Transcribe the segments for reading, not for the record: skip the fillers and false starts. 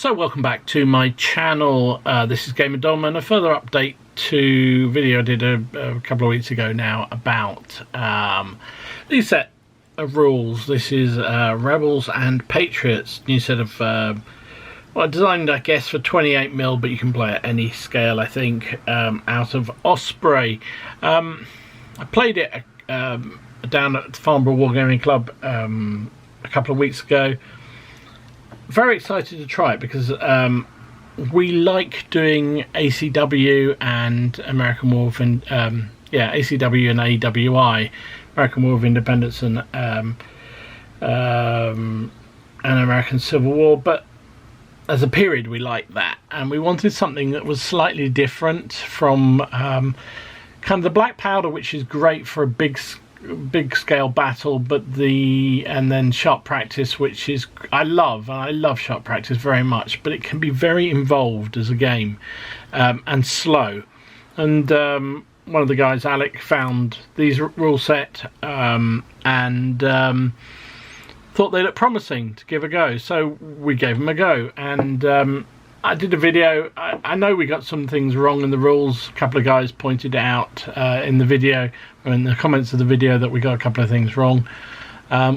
So welcome back to my channel. This is Gamer Dom, and a further update to video I did a couple of weeks ago now about new set of rules. This is Rebels and Patriots, new set of well, designed I guess for 28mm, but you can play at any scale I think, out of Osprey. I played it down at the Farnborough Wargaming Club a couple of weeks ago. Very excited to try it because we like doing ACW and American War of ACW and AWI, American War of Independence and American Civil War, but as a period we like that, and we wanted something that was slightly different from kind of the black powder, which is great for a big scale battle, but and then sharp practice, which is I love sharp practice very much, but it can be very involved as a game, and slow. And one of the guys, Alec, found these rule set and thought they looked promising to give a go, so we gave them a go. And I did a video. I know we got some things wrong in the rules. A couple of guys pointed out in the video, or in the comments of the video, that we got a couple of things wrong,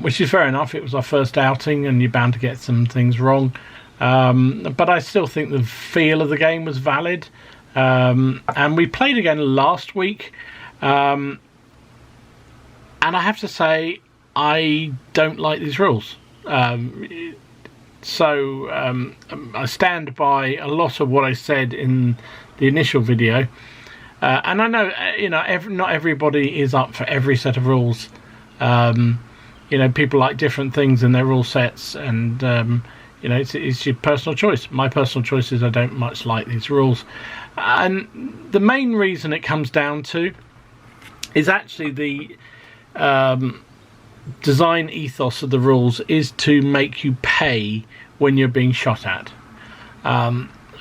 which is fair enough. It was our first outing and you're bound to get some things wrong, but I still think the feel of the game was valid. And we played again last week, and I have to say I don't like these rules. So I stand by a lot of what I said in the initial video, and I know not everybody is up for every set of rules. People like different things in their rule sets, and it's your personal choice. My personal choice is I don't much like these rules, and the main reason it comes down to is actually the design ethos of the rules is to make you pay when you're being shot at.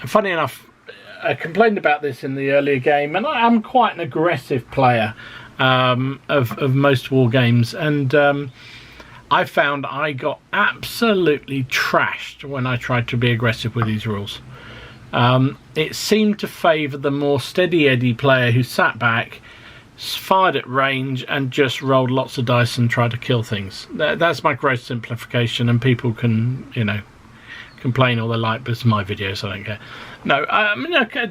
Funny enough, I complained about this in the earlier game, and I'm quite an aggressive player of most war games, and I found I got absolutely trashed when I tried to be aggressive with these rules. It seemed to favour the more steady Eddie player who sat back, fired at range, and just rolled lots of dice and tried to kill things. That's my gross simplification, and people can complain all they like, but it's my video, so I don't care. No,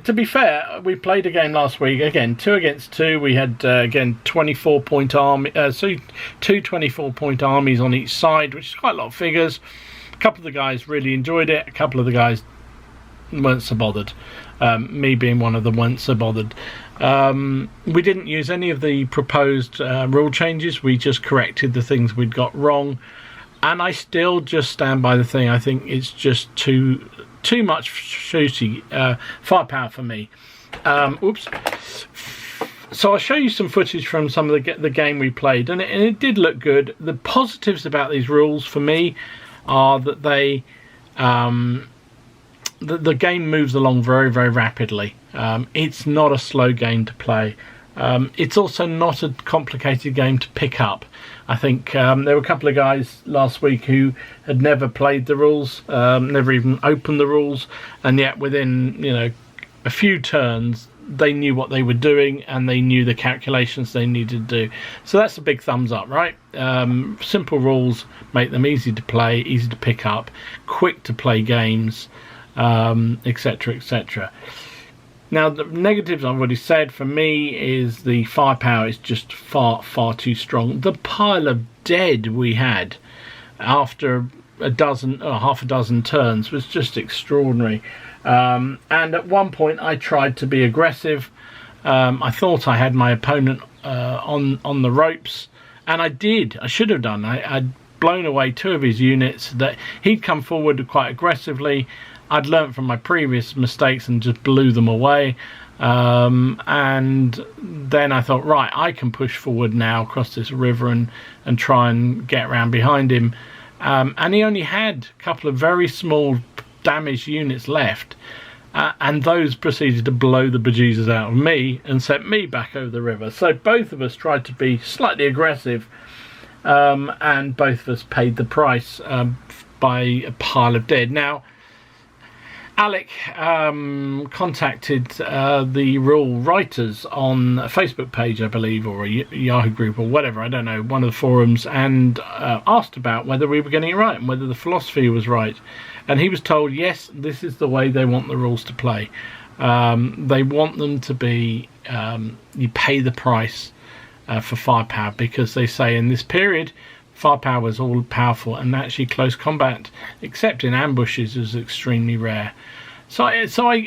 to be fair, we played a game last week, again 2 against 2. We had again 24-point army, so 2 24-point armies on each side, which is quite a lot of figures. A couple of the guys really enjoyed it, a couple of the guys weren't so bothered, me being one of them weren't so bothered. We didn't use any of the proposed rule changes. We just corrected the things we'd got wrong, and I still just stand by the thing. I think it's just too much shooty firepower for me. Oops. So I'll show you some footage from some of the game we played, and it did look good. The positives about these rules for me are that they the game moves along very, very rapidly. It's not a slow game to play. It's also not a complicated game to pick up. I think there were a couple of guys last week who had never played the rules, never even opened the rules, and yet within a few turns they knew what they were doing and they knew the calculations they needed to do. So that's a big thumbs up, right? Simple rules make them easy to play, easy to pick up, quick to play games, etc, etc. Now, the negatives I've already said for me is the firepower is just far too strong. The pile of dead we had after half a dozen turns was just extraordinary. And at one point I tried to be aggressive. I thought I had my opponent on the ropes, and I did. I should have done. I'd blown away 2 of his units. That he'd come forward quite aggressively. I'd learnt from my previous mistakes and just blew them away. And then I thought, right, I can push forward now across this river and try and get around behind him. And he only had a couple of very small damaged units left. And those proceeded to blow the bejesus out of me and sent me back over the river. So both of us tried to be slightly aggressive, and both of us paid the price by a pile of dead. Now, Alec contacted the rule writers on a Facebook page, I believe, or a Yahoo group or whatever, I don't know, one of the forums, and asked about whether we were getting it right and whether the philosophy was right. And he was told, yes, this is the way they want the rules to play. They want them to be, you pay the price for firepower, because they say in this period, firepower was all powerful, and actually close combat, except in ambushes, is extremely rare. So I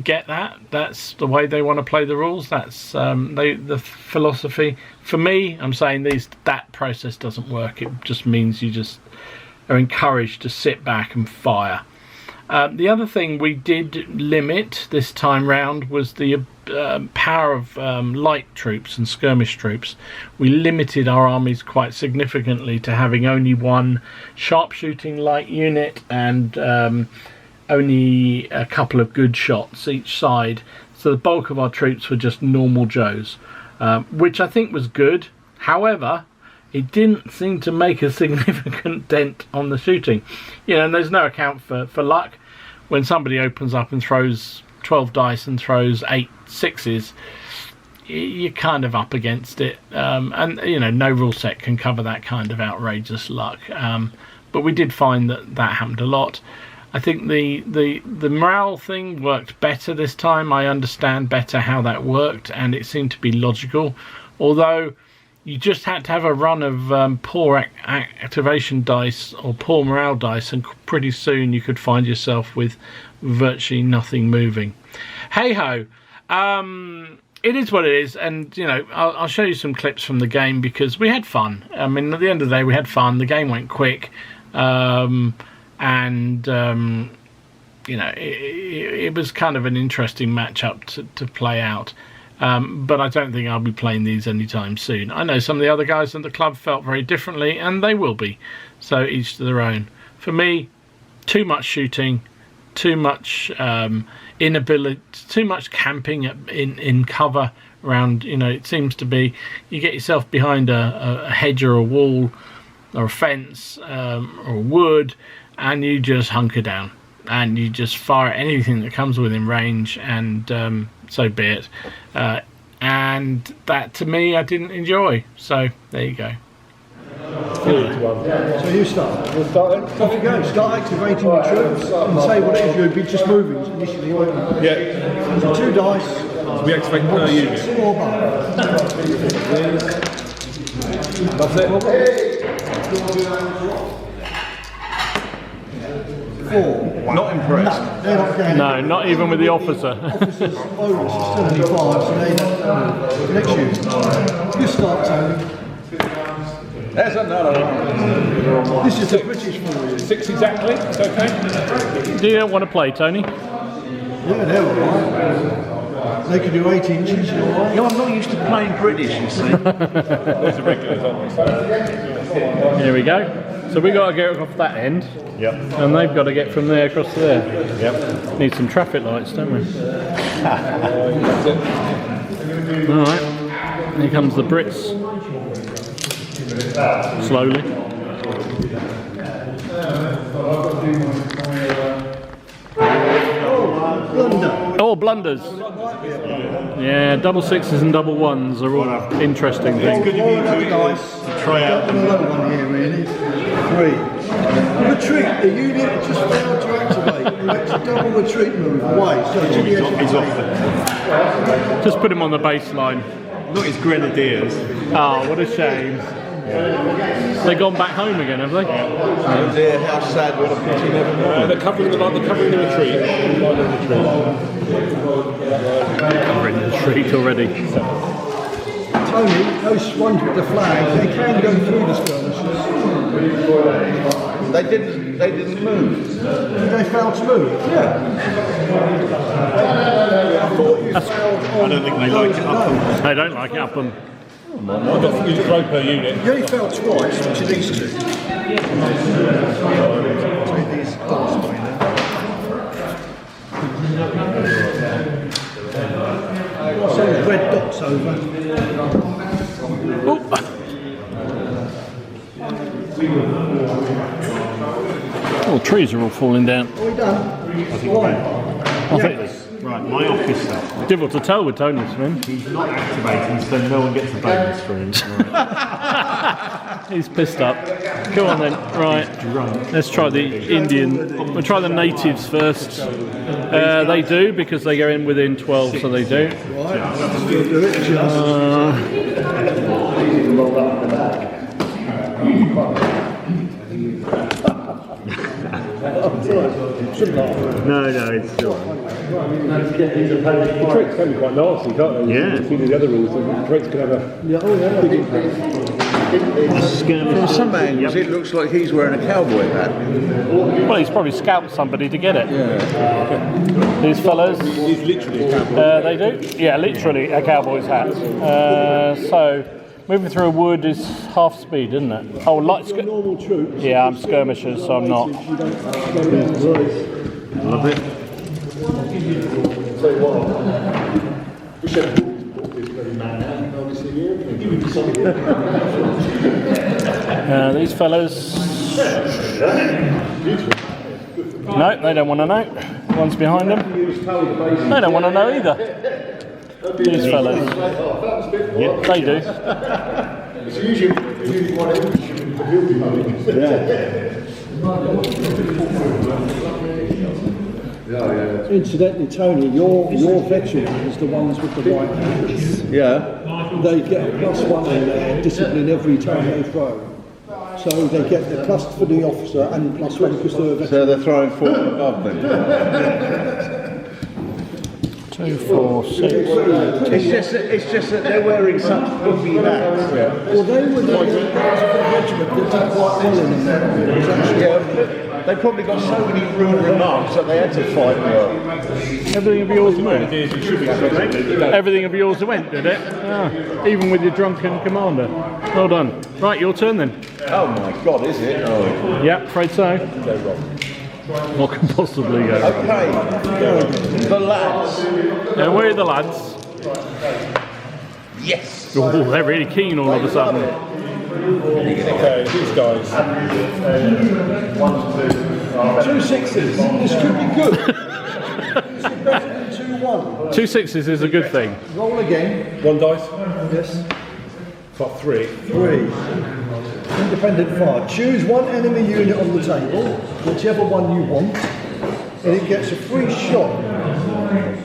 get that. That's the way they want to play the rules. That's the philosophy. For me, I'm saying that process doesn't work. It just means you just are encouraged to sit back and fire. The other thing we did limit this time round was the power of light troops and skirmish troops. We limited our armies quite significantly to having only one sharpshooting light unit and only a couple of good shots each side. So the bulk of our troops were just normal Joes, which I think was good. However, it didn't seem to make a significant dent on the shooting. And there's no account for luck. When somebody opens up and throws 12 dice and throws 8 6s, you're kind of up against it. And no rule set can cover that kind of outrageous luck. But we did find that happened a lot. I think the morale thing worked better this time. I understand better how that worked, and it seemed to be logical. Although you just had to have a run of poor activation dice or poor morale dice, and pretty soon you could find yourself with virtually nothing moving. Hey ho, it is what it is, and I'll show you some clips from the game because we had fun. I mean, at the end of the day, we had fun. The game went quick, it was kind of an interesting matchup to play out. But I don't think I'll be playing these anytime soon. I know some of the other guys in the club felt very differently, and they will be. So each to their own. For me, too much shooting, too much inability, too much camping in cover around. It seems to be you get yourself behind a hedge or a wall or a fence or wood, and you just hunker down and you just fire anything that comes within range, and so be it. And that, to me, I didn't enjoy. So there you go. So you start. We'll start then. Off you go. Start activating your troops and say what it is you'd be just moving initially. Yeah. So 2 dice. We activate per unit. 4 bar. That's it. 4. Not impressed. No, they're not going. No, not even with the officer. Officers bonus is 75, so they don't. Next year. You start, Tony. There's no. This is the British for you. 6 exactly. It's okay. Do you want to play, Tony? Yeah, they're alright. They can do 8 inches, you're alright. I'm not used to playing British, you see. Those are regulars, aren't they? Here we go. So we got to get off that end. Yep. And they've got to get from there across to there. Yep. Need some traffic lights, don't we? That's it. Alright. Here comes the Brits. Slowly. Oh, blunders. Yeah, double 6s and double 1s are all interesting things. Good of you to try out. Another one here, really. 3. Retreat. The unit just failed to activate. You had to double retreat move away. So it's He's off there. Just put him on the baseline. Not his grenadiers. Oh, what a shame. They've gone back home again, have they? Oh dear, how sad, what a pity, never mind. They're covering the retreat. Covering the retreat already. Tony, those ones with the flag, they can go through the skirmishes. They didn't move. Did they fail to move? Yeah. I thought you failed on. I don't think they like it up them. They don't like it up them. I've got to throw per unit. You only failed twice, which is these 2. Take these dots away now. Send the red dots over. Oh, trees are all falling down. Are we done? Right, my officer. Difficult to tell with Tony Smith. He's not activating, so no one gets a bonus for him. He's pissed up. Go on then. Right. Let's try the Indian. We'll try the natives first. They do because they go in within 12, so they do. No, it's still on. The tricks can be quite nasty, can't they? Yeah. If you do the other rules, the tricks can have a big impact. From some angles, it looks like he's wearing a cowboy hat. Well, he's probably scalped somebody to get it. These fellas. He's literally a cowboy. They do? Yeah, literally a cowboy's hat. So, moving through a wood is half speed, isn't it? Oh, light Normal troops. Yeah, I'm skirmishers, so I'm not. Love it. These fellas. No, they don't want to know. One's behind them. They don't want to know either. These fellas. Yep. They do. Incidentally, Tony, your veteran is the ones with the white hats. Yeah. They get a +1 in their discipline every time they throw. So they get the plus for the officer and +1 because they're a veteran. So they're throwing 4 above them. 2, 4, 6. It's just that they're wearing such puffy hats. Well, they were the regiment that did quite well in them. Yeah, they probably got so many rude remarks that they had to fight well. Everything of yours went. Everything of yours went, did it? Ah, even with your drunken commander. Well done. Right, your turn then. Oh my God, is it? Oh. Yep, afraid so. What can possibly go wrong? Okay, the lads. Now, where are the lads? Yes. Oh, they're really keen all of a sudden. Okay, these guys. 2 6s. This could be good. This is better than 2 1. 2 6s is a good thing. Roll again. 1 dice. Yes. Top 3. 3. Independent fire. Choose one enemy unit on the table, whichever one you want, and it gets a free shot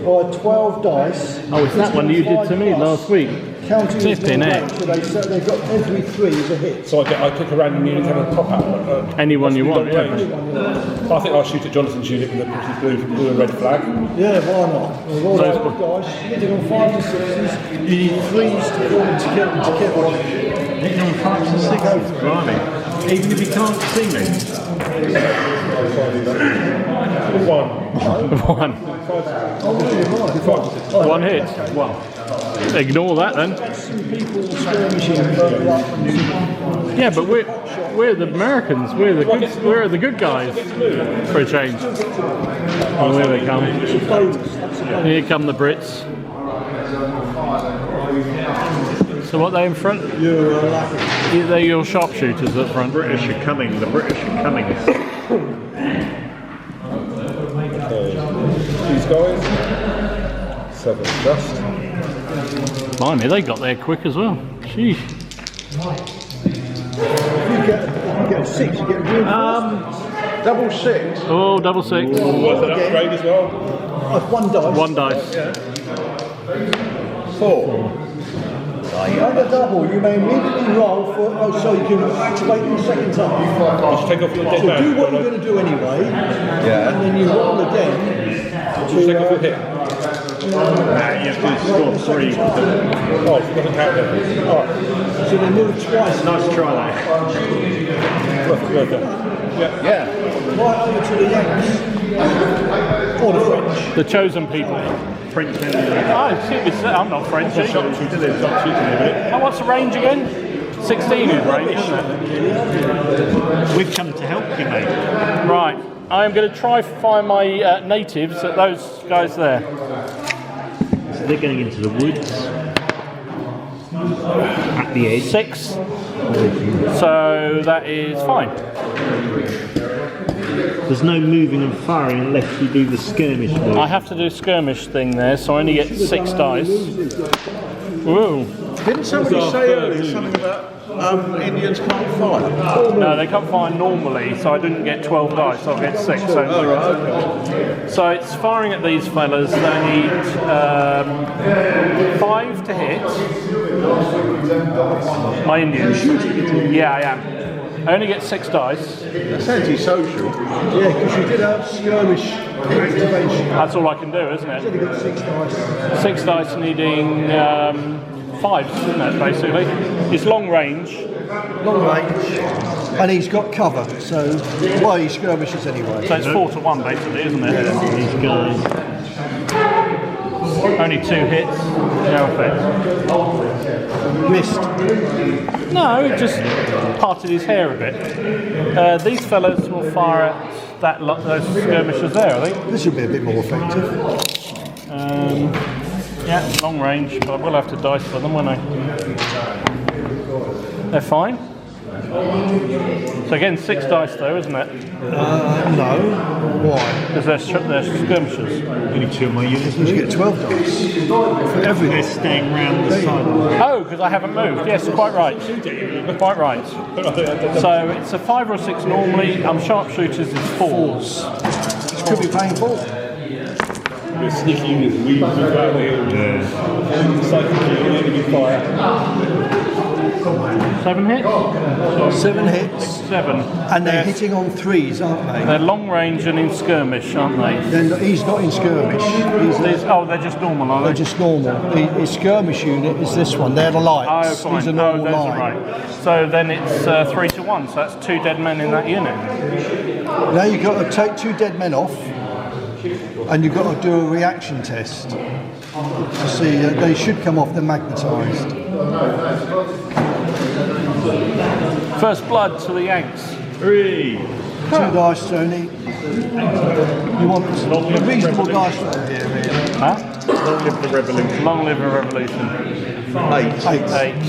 by 12 dice. Oh, it's that one you did to me last week. Counting as Flipping one heck. rank, so they've got every 3 as a hit. So I pick a random unit, have a pop out. Anyone you want, Range. yeah. I think I'll shoot at Jonathan's unit with a blue and red flag. Yeah, why not? We'll roll Those out dice, hitting on 5 to 6s, you need 3s to get them together. Hitting on 5s and 6s, blimey. Even if he can't see me. 1. One hit. Well, Ignore that then. Some people skirmishing further up and Yeah, but we're the Americans. We're the good guys for a change. Oh, here they come. Here come the Brits. So what, they in front? They're your sharpshooters up front. British are coming. The British are coming. these guys. 7 just. Blimey, they got there quick as well. Sheesh. you get a 6, you get a green Double 6. Oh, double 6. Was an upgrade as well? I've 1 dice. 1 dice. 4. On the double, you may immediately roll for, so you can activate the second time. You should take off your dead So man. do what you're going to do anyway, Yeah. and then you roll again. Take off your hit. You have to score 3. Oh, it doesn't count then. Alright, so they move twice. Nice try that. Well done. Yeah. Right over to the Yanks. Or the French. The chosen people. French Oh, I'm not French. Stop shooting there, stop shooting there. Oh, what's the range again? 16 is range, isn't it? We've come to help you, mate. Right. I'm going to try find my natives at those guys there. So they're going into the woods. At the edge. 6. So that is fine. There's no moving and firing unless you do the skirmish move. I have to do skirmish thing there, so I only get 6 dice. Woo. Didn't somebody say earlier something about Indians can't fire? No, they can't fire normally, so I didn't get 12 dice, I'll get 6. So, so it's firing at these fellas. They need 5 to hit. My Indians. Yeah, I am. I only get 6 dice. That's anti-social. Yeah, because you did have skirmish intervention. That's all I can do, isn't it? You only got 6 dice. 6 dice needing 5s, isn't it, basically? It's long range. Long range. And he's got cover, so, well, he skirmishes anyway. So it's 4 to 1, basically, isn't it? These guys. Only 2 hits. No effect. Missed. No, it just parted his hair a bit. These fellas will fire at those skirmishers there, I think. This will be a bit more effective. Yeah, long range, but I will have to dice for them, won't I? They're fine. So again, 6 dice though, isn't it? No. Why? Because they're skirmishers. Only 2 of my units. You get 12 dice. For everything. They're staying round the side. Oh, because I haven't moved. Yes, quite right. Quite right. So it's a 5 or a 6 normally. Sharpshooters is 4s. This could be painful. With sneaky units, we move out here. Psychically, enemy fire. 7 hits? 7 hits. 7. And they're hitting on 3s, aren't they? They're long range and in skirmish, aren't they? He's not in skirmish. They're just normal, are they? They're just normal. His skirmish unit is this one. They're the lights. Oh, fine. These are normal those are line. right. So then it's 3 to 1, so that's 2 dead men in that unit. Now you've got to take 2 dead men off, and you've got to do a reaction test to see they should come off. They're magnetised. First blood to the Yanks. 3. 2 dice, Tony. You want a reasonable dice roll here, really. Huh? Long live the revolution. Long live a revolution. 8.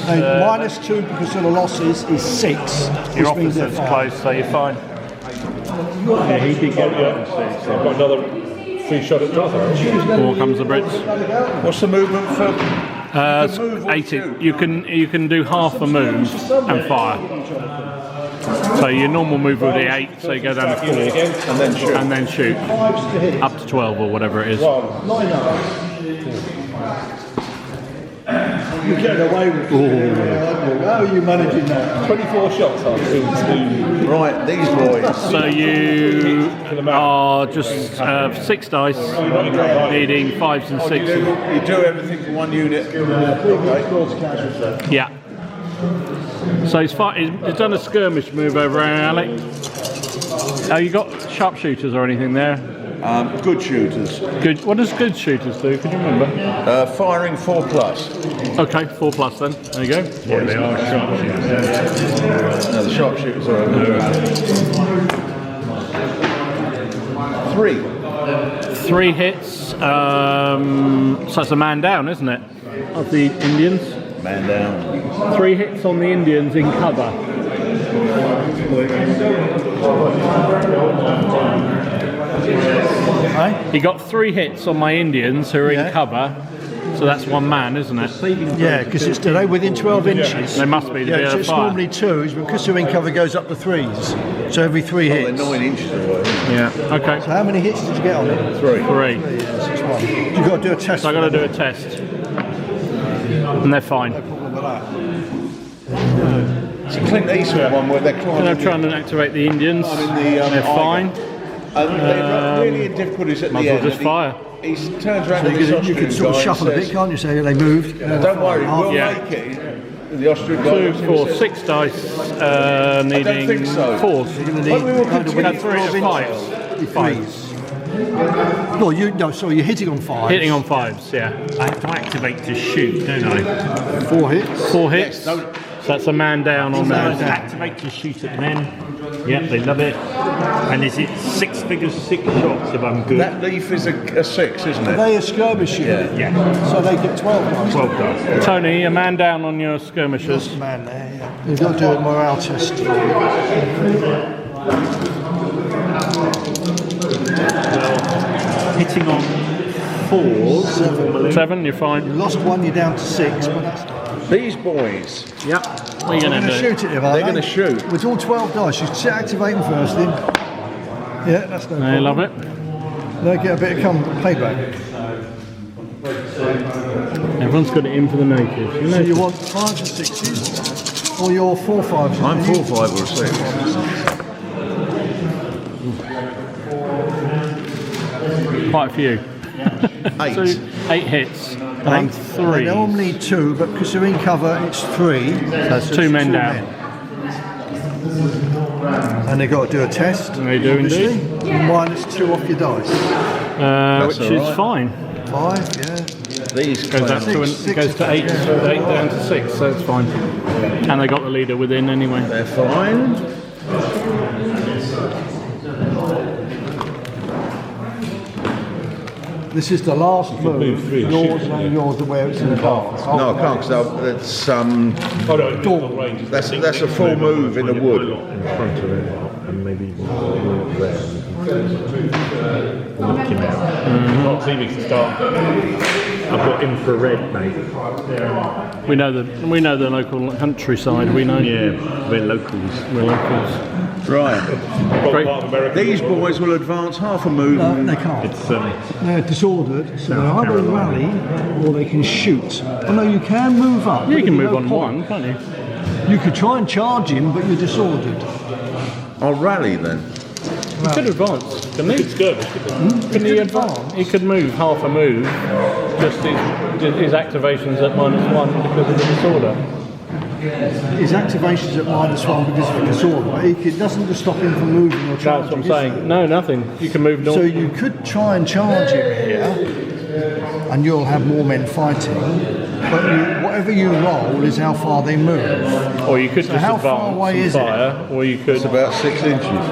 8. Minus 2 because of the losses is 6. Your which means they're officer's fine. close, so you're fine. Yeah, he did get that. So I've got another free shot at Darth. Here comes the Brits. What's the movement for? 80. You can do half a move and fire. So your normal move will be 8, so you go down to 4 and then shoot up to 12 or whatever it is. Not enough. You're getting away with it. How are you managing that? 24 shots after 2. Right, these boys. So you are just 6 dice, needing 5s and 6s. You do everything for 1 unit. Yeah. So he's done a skirmish move over there, Alec. Oh, you got sharpshooters or anything there? Good shooters. Good. What does good shooters do? Can you remember? Firing 4+. Okay, 4+ then. There you go. Yeah, they are sharpshooters. No, the sharpshooters are over. 3. 3 hits. So it's a man down, isn't it? Of the Indians. Man down. 3 hits on the Indians in cover. He got 3 hits on my Indians who are in cover. So that's 1 man, isn't it? Yeah, because they're within 12 inches. They must be to be able so to it's fire. normally 2s, but because they're in cover, goes up to 3s. So every 3 They're hits. 9 inches away. Yeah. Okay. So how many hits did you get on it? 3. 3. You've got to do a test. So I've got to do a test. And they're fine. It's a Clint Eastwood one where they're And climbing. I'm trying to activate the Indians. They're fine. They're really in difficulties at Might the as well end. just fire. He turns around So to you the can Austrian sort of guy shuffle a and bit, says, can't you? Say they moved. don't worry, we'll Yeah. make it. And the Austrian guy 2, looks at him 4, and says, 6 dice, needing think so. 4s. You're going to But we need will kind of continue No, 3 to 5s. 5s. No, sorry, you're hitting on 5s. Hitting on 5s, yeah. I have to activate to shoot, don't I? 4 hits. 4 hits. So that's a man down on those. Activate to shoot at men. Yep, they love it. And is it 6 figures, 6 shots if I'm good? that leaf is a 6, isn't it? They are skirmish unit. Yeah. So they get 12 dice. 12 dice. Tony, a man down on your skirmishers. Man there, yeah. You've got to do a morale test. hitting on 4s. 7, you're fine. You lost 1, you're down to 6, but that's... These boys, Yep. What are you They're going to going to do? shoot it, if I they're going to shoot. With all 12 dice, you activate them first then. Yeah, that's no I problem. love it. They get a bit of payback. Everyone's got it in for the natives. You So know. you want 5s and 6s, or your 4 5s? I'm 4, 5 or 6. Quite a few. 8. So 8 hits. And 3. They normally 2, but because they're in cover, it's 3. That's 2 men down. And they've got to do a test. They do obviously. indeed. -2 off your dice. Which is alright. fine. 5, yeah. These Goes up clowns, to goes to 8 down to 6, so it's fine. And they got the leader within anyway. they're fine. This is the last move. Yours and yours, where it's in the cards. No, I can't, because that's a full move in the wood. In front of it, and maybe walk there. Looking out. Not seeming to start. I've got infrared, mate. We know the local countryside. We know. Yeah, we're locals. We're locals. Right. Great. These boys will advance half a move. No, they can't. It's They're disordered, so they either rally or they can shoot. Oh no, you can move up. You but can there's move no on point. 1, can't you? You could try and charge him, but you're disordered. I'll rally then. He could advance, couldn't he? Couldn't he advance? He could move half a move, just his activations at -1 because of the disorder. His activation's at -1 because of the disorder. It doesn't stop him from moving or That's charging. what I'm saying. No, nothing. You can move So north. you could try and charge him here, and you'll have more men fighting. But whatever you roll is how far they move. Or you could So just how far advance away and is it? fire, or you could. It's about 6 inches.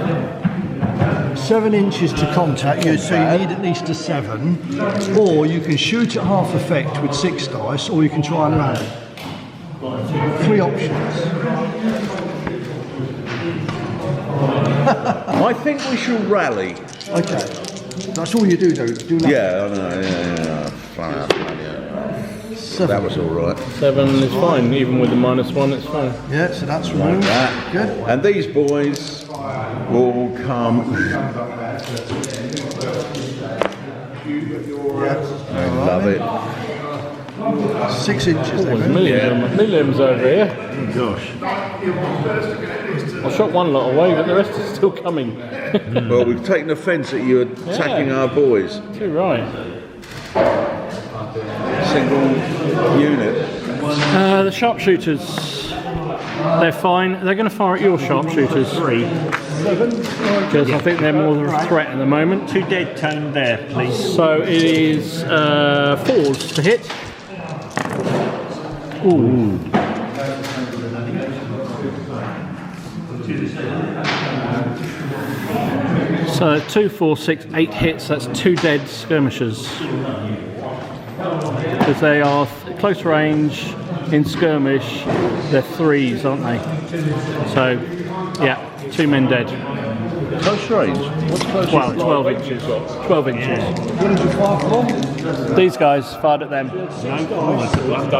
7 inches to contact you, so you need at least a 7. Or you can shoot at half effect with 6 dice, or you can try and rally. 3 options. I think we should rally. Okay. That's all you do, though. Do nothing. Yeah, I know, yeah. Far out, yeah. 7. That was all right. 7 is fine, even with the -1, it's fine. Yeah, so that's removed. That. Good. And these boys will come. Yeah. I love it. 6 inches. They There's move. millions over here. gosh. I shot one lot away, but the rest is still coming. Well, we've taken offence at you attacking our boys. Too right. Single unit. The sharpshooters, they're fine. They're going to fire at your sharpshooters. 3. Because I think they're more of a threat at the moment. 2 dead tone there, please. So it is 4s to hit. Ooh. So 2, 4, 6, 8 hits. That's 2 dead skirmishers. Because they are close range in skirmish. They're 3s, aren't they? So yeah, 2 men dead. Close range. What's close Well, range? 12 inches. 12 inches. What did you fire from? These guys fired at them.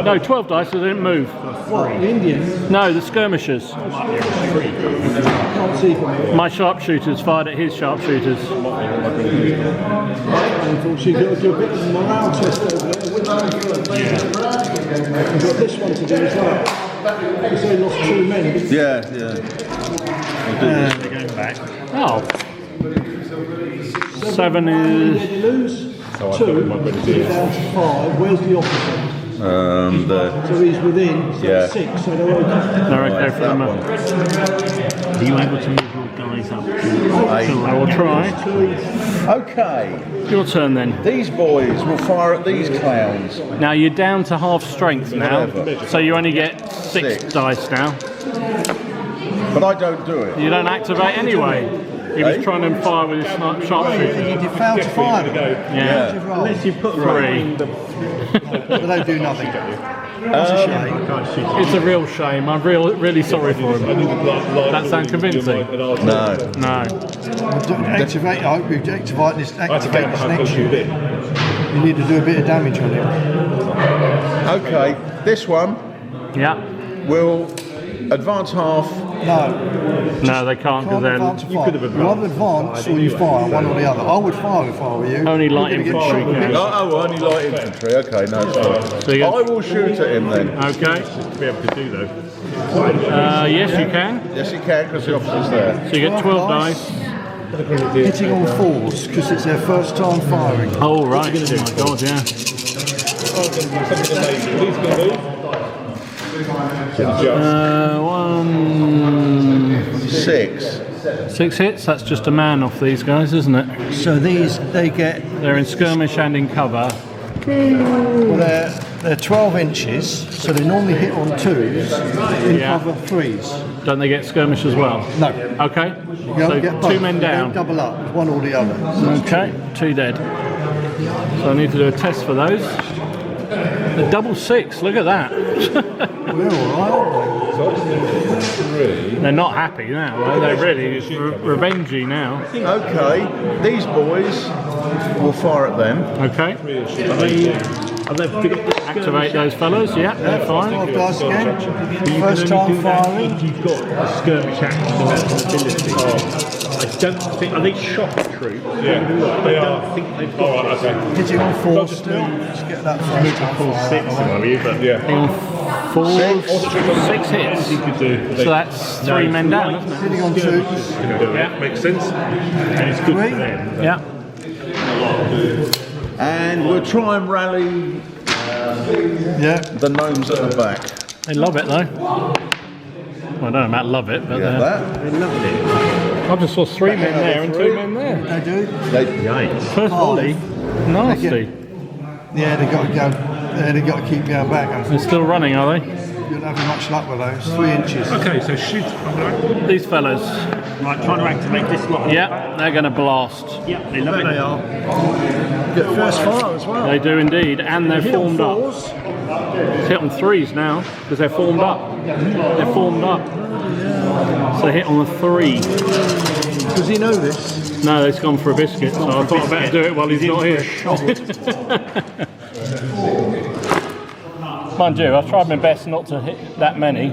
No, 12 dice, so they didn't move. What, the Indians? No, the skirmishers. Can't see from here. My sharpshooters fired at his sharpshooters. Unfortunately, you've got to do a bit of a morale test over there. Which one first? You've got this one to do as well. Because they lost 2 men. Yeah. They're going back. Oh. 7 is... Did you lose? 2. 2 down to 5. Where's the opposite? The So he's within. So Yeah. 6. So they're okay. They're okay for the that moment. one. Are you able to move your guys up? I will try. Okay. Your turn then. These boys will fire at these clowns. Now you're down to half strength now. Whatever. So you only get 6 6. dice now. But I don't do it. You don't activate anyway. He was trying to fire with his sharpshooter. He failed to fire them. Yeah. Unless you put Three. But they do nothing. That's a shame. It's a real shame. I'm really sorry for him. That sound convincing? No. No. Activate. I hope you activate this next shoot. bit. You need to do a bit of damage on him. Okay, this one Yeah. will advance half. No, they can't because then You either advance or you fire, one or the other. I would fire if I were you. only light You're gonna get infantry shot with can. it. Oh, only light infantry. Okay, no, it's fine. So you I get, will shoot at him then. okay. to be able to do though. Yes, you can. Yes, you can because the officer's there. So you get 12 dice. Hitting on fours because it's their first time firing. Oh, right. Oh, my God, yeah. Something amazing. Who's going to move? One. 6. 6 hits. That's just a man off these guys, isn't it? So these, they get, They're in skirmish and in cover. well, they're 12 inches, so they normally hit on 2s, in Yeah. cover 3s. Don't they get skirmish as well? No. Okay. You don't get So both. 2 men You down. don't double up, one or the other. Okay. 2 dead. So I need to do a test for those. A double 6. Look at that. We're alright. They're not happy now. They're really revengey now. Okay, these boys will fire at them. Okay. Have they got the Activate those fellows. Yeah, they're fine. 12 dice again. You First can only time do that firing. if you've got the skirmish action ability. I don't think. Are they shock troops? Yeah, they I are. don't think they've got. All right, okay. Hitting on 4 still. Let's get that first time Full fire. 6, are you? But Yeah. Hang on. 6 hits. you could do. So that's 3 men down, isn't it? Hitting on 2s. Yeah, makes sense. And it's good for them. Yeah. And we'll try and rally Yeah. the gnomes at the back. They love it though. Well, I don't know about love it, but Get that? I just saw 3 men there and 2 men there. They do. Yikes. First volley, nasty. Yeah, they got to go. Yeah, they got to keep going back. They're still running, are they? You're not having much luck with those. 3 inches. Okay, so shoot. These fellas. Right, trying to activate this lot. Yeah, they're going to blast. Yeah, they love it. They are. Get first fire as well. They do indeed, and they're Hit on formed up. 4s. It's hit on 3s now because they're formed up. They're formed up. So they hit on the 3. Does he know this? No, they've gone for a biscuit, so I thought I'd better do it while he's not here. Mind you, I've tried my best not to hit that many.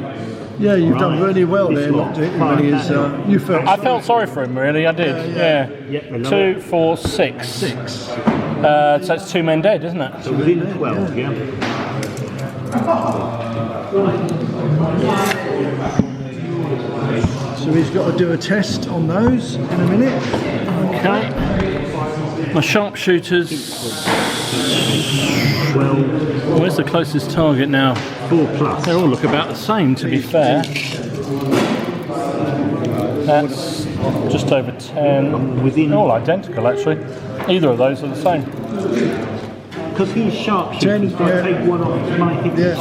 Yeah, you've done really well there, not to hit him when he is. You felt. I felt sorry for him, really, I did. Yeah. Yep, they love 2, 4, 6. 6. So it's 2 men dead, isn't it? So within 12, yeah. So he's got to do a test on those in a minute. Okay. My sharpshooters. 12, Where's the closest target now? 4 plus. They all look about the same, to be fair. That's just over 10. Within. They're all identical, actually. Either of those are the same. Because he's sharpshooter, 10, so I yeah. take 1 off my hit. Yeah.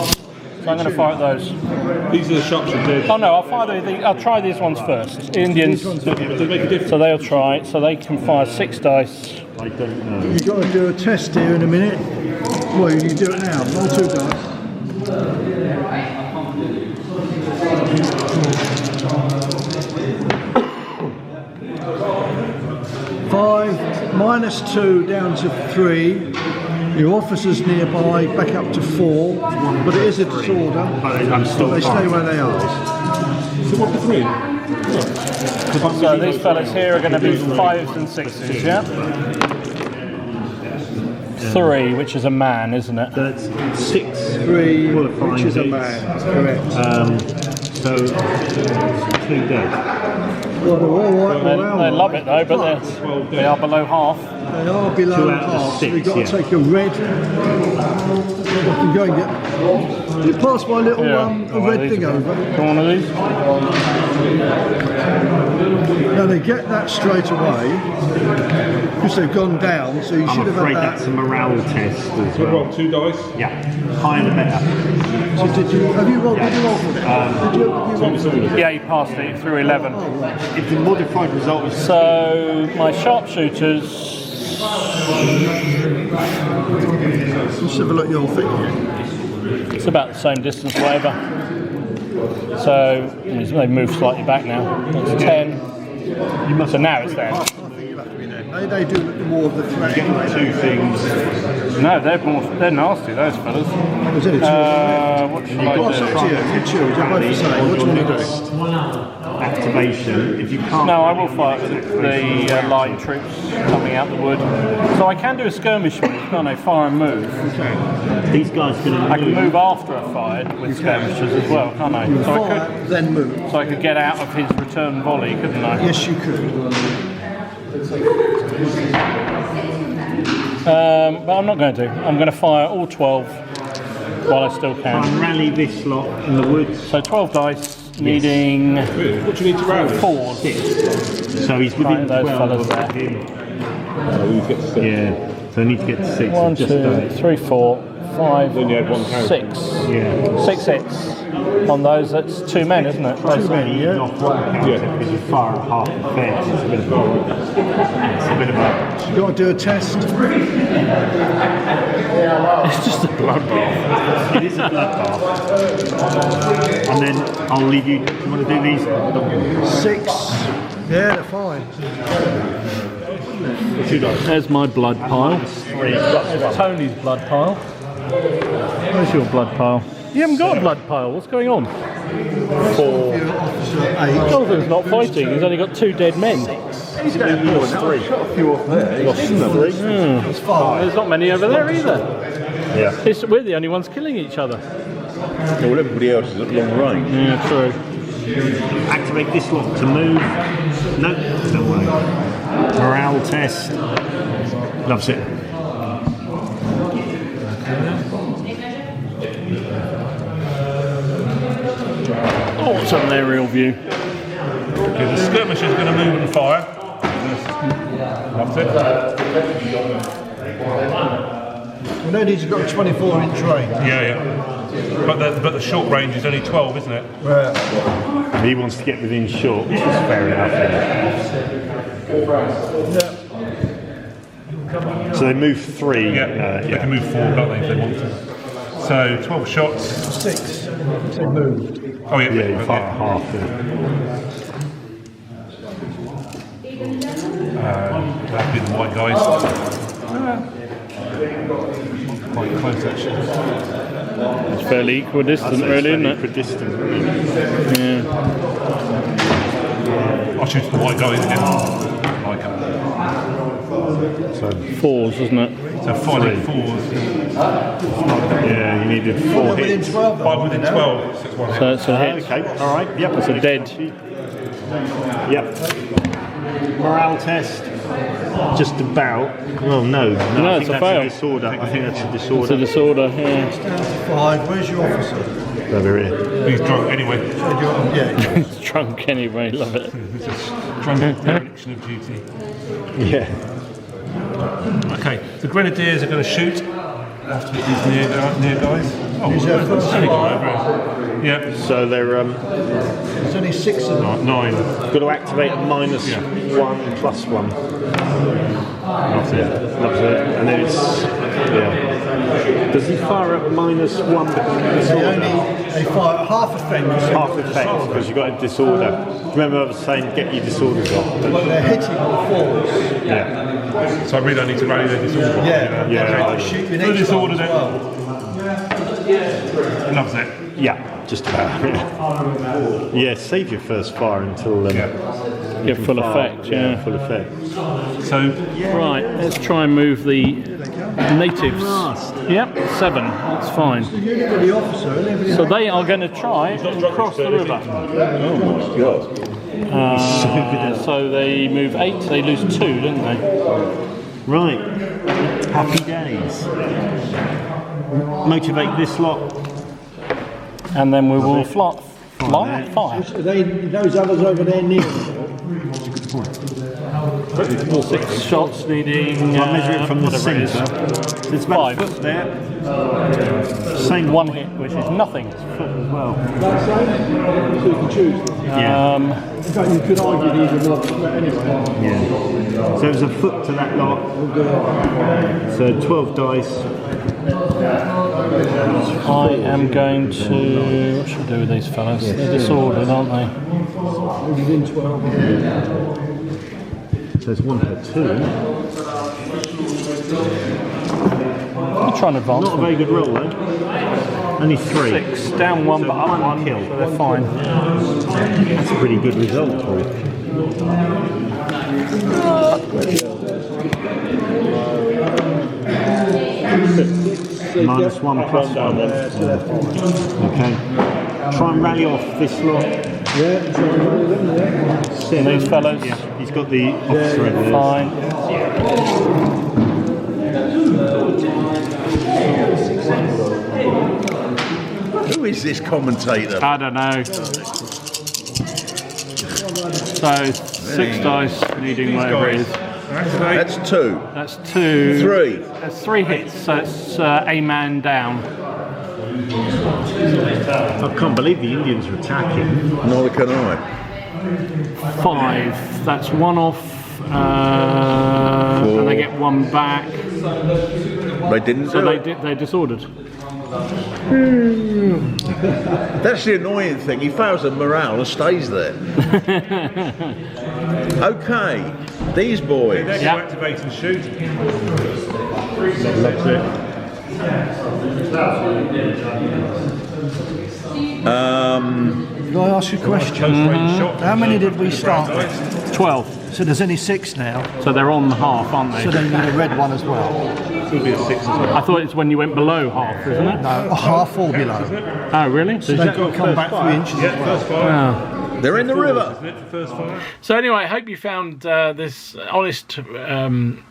So I'm going to fire at those. These are the sharpshooters. Oh no, I'll try these ones first. Indians. Does it make a difference? So they'll try it. So they can fire 6 dice. I don't know. You've got to do a test here in a minute. Well, you can do it now. Roll 2 dice. Five, -2 down to 3. Your officers nearby, back up to 4. But it is a disorder. I'm still They stay where they are. So what the 3? So these fellas here are going to be 5s and 6s, yeah? 3, which is a man, isn't it? That's 6. 3, Qualifying which is a hits. man. That's correct. So 2 dead. Well, they're all right. They love it though, but they are below half. They are below 2 out of half, so 6, we've got yeah. to take a red. I can go and get. You pass my little Yeah. a red These thing are- over. Got one of these? Now they get that straight away because they've gone down, so you should have had that. That's a morale test as So well. roll 2 dice. Yeah, higher the better. So did you roll for it? Did you roll for it? Yeah, he passed it through 11. If the modified result is So my sharpshooters. Let's have a look at your thing here. It's about the same distance, whatever. So they've moved slightly back now. It's 10. So now it's there. I think you have to be there. They do more of the threat. two things. No, they're nasty, those fellas. Was it a two? What should I What's do? up to you? You choose. You're both the same. What do you want to do? Activation. If you can't. No, I will fight the line troops coming out the wood. So I can do a skirmish with it, can't I? Fire and move. These guys can I can move after a fight with skirmishers as well, can't I? So I Fire, then move. so I could get out of his return volley, couldn't I? Yes, you could. But I'm not going to. I'm going to fire all 12 while I still and can. rally this lot in the woods. So 12 dice, needing What do you need to rally? 4s. So he's within Right, those 12 fellas of there. him. So we get to 6. Yeah. So I need to get to 6. 1, Just 2, 3, 4, 5, Then you had one character. 6. Yeah. 6 hits on those. That's 2 men, isn't it? Basically. Yeah. Off one counter because you fire at half the fence. It's a bit of a. You've got to do a test. It's just a bloodbath. It is a bloodbath. And then I'll leave you. You want to do these? 6. Yeah, they're fine. 2 dice. There's my blood pile. There's Tony's blood pile. Where's your blood pile? You haven't got a blood pile. What's going on? 4. Your officer 8. Jonathan's not fighting. He's only got 2 dead men. He's got more than 3. Got a few off there. That's 5. There's not many over there either. Yeah. We're the only ones killing each other. Well, everybody else is at long range. Yeah, true. Activate this lot to move. No, no way. Morale test. Loves it. Oh, what's an aerial view? Okay, the skirmisher is going to move and fire. That's it. We know he's got a 24-inch range. Yeah. But the short range is only 12, isn't it? Right. He wants to get within short, which is fair enough. So they move 3. Yeah. They can move 4, can't they, if they want to. So 12 shots. 6. They moved. Oh yeah, Yeah, you fire half. that'd be the white guys. Quite close actually. It's fairly equidistant, really, isn't it? Equidistant. Yeah. I'll shoot the white guys again. Like So 4s, isn't it? so 5 and 4s. yeah, you needed 4 Within hits. 12. 5 within 12. So it's 1 hit. So it's a hit. Okay, all right. Yep, It's a dead. Yep. Morale test. Just about. Oh no. No, I it's think a fail. that's a disorder. I think that's a It's disorder. a disorder, yeah. Down to 5. Where's your officer? Over here. He's drunk anyway. Yeah. It's drunk anyway, love it. It's a drunk dereliction of duty. Yeah. Okay, the grenadiers are going to shoot after these near guys. Oh, Is that there's first only fire? guy over here. Yeah, So they're There's only 6 of them. 9. got to activate a -1 +1. That's it. Loves it. And then it's Does he fire at -1 because of the disorder? They fire at half effect. Half effect because you've got a disorder. Remember I was saying get your disorders off. But they're hitting on 4s. Yeah. So I really don't need to rally their disorder. Yeah. Yeah. They shoot with Full each disorder one as then. well. Loves it. Yeah, just about. Yeah, save your first fire until Get full effect, yeah. full effect. So Right, let's try and move the natives. Yep, 7, that's fine. You look at the officer and everything. So they are going to try and cross the river. So they move 8, they lose 2, didn't they? Right. Happy days. Motivate this lot. And then we will Light fire. Are they, those others over there near? 6 shots needing. I measure it from the whatever it centre. is. There's about 5. a foot there. Same 1 hit, which is nothing. foot as well. That same? So you can choose. Yeah. In fact, you could argue these are more, but anyway. Yeah. So there's a foot to that lot. So 12 dice. I am going to. What should I do with these fellas? They're disordered, aren't they? Within 12. So there's 1 per 2. I'm trying to advance. Not a very good roll though. Only 3. 6 down 1, but up 1 kill. so they're fine. That's a pretty good result, Paul. Minus 1 plus 1. Okay. Try and rally off this lot. Yeah, try and roll them, yeah. And these fellas, Yeah, he's got the officer over there. fine. Who is this commentator? I don't know. So 6 dice needing whatever it is. That's 2. That's 2. 3. That's 3 hits, so it's a man down. I can't believe the Indians are attacking. Neither can I. 5. That's 1 off, and they get 1 back. They didn't So do they it. they're disordered. That's the annoying thing. He fails the morale and stays there. Okay, these boys. They're Yeah. going to activate and shoot. Loves it. Can I ask you a question? How many did we start with? 12. So there's only 6 now. So they're on half, aren't they? So then you need a red one as well. It'll be a 6 as well. I thought it's when you went below half, isn't it? No, a half or below. Oh, really? So they've got to come back 3 inches Yeah, as well. first fire. They're in the river. Isn't it, the first fire? So anyway, I hope you found this honest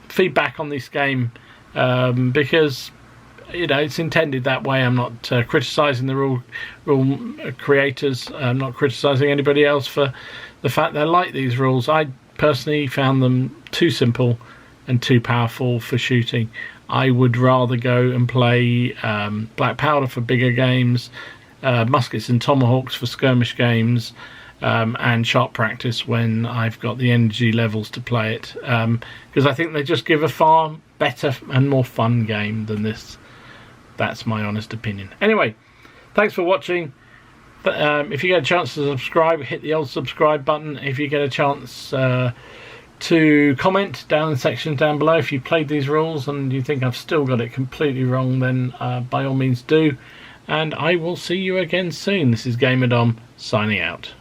feedback on this game, because it's intended that way. I'm not criticising the rule creators. I'm not criticising anybody else for the fact they like these rules. I personally found them too simple and too powerful for shooting. I would rather go and play Black Powder for bigger games, Muskets and Tomahawks for skirmish games, and sharp practice when I've got the energy levels to play it, because I think they just give a far better and more fun game than this. That's my honest opinion. Anyway, thanks for watching. If you get a chance to subscribe, hit the old subscribe button. If you get a chance to comment down in the section down below if you played these rules and you think I've still got it completely wrong, then by all means do. And I will see you again soon. This is Gamer Dom signing out.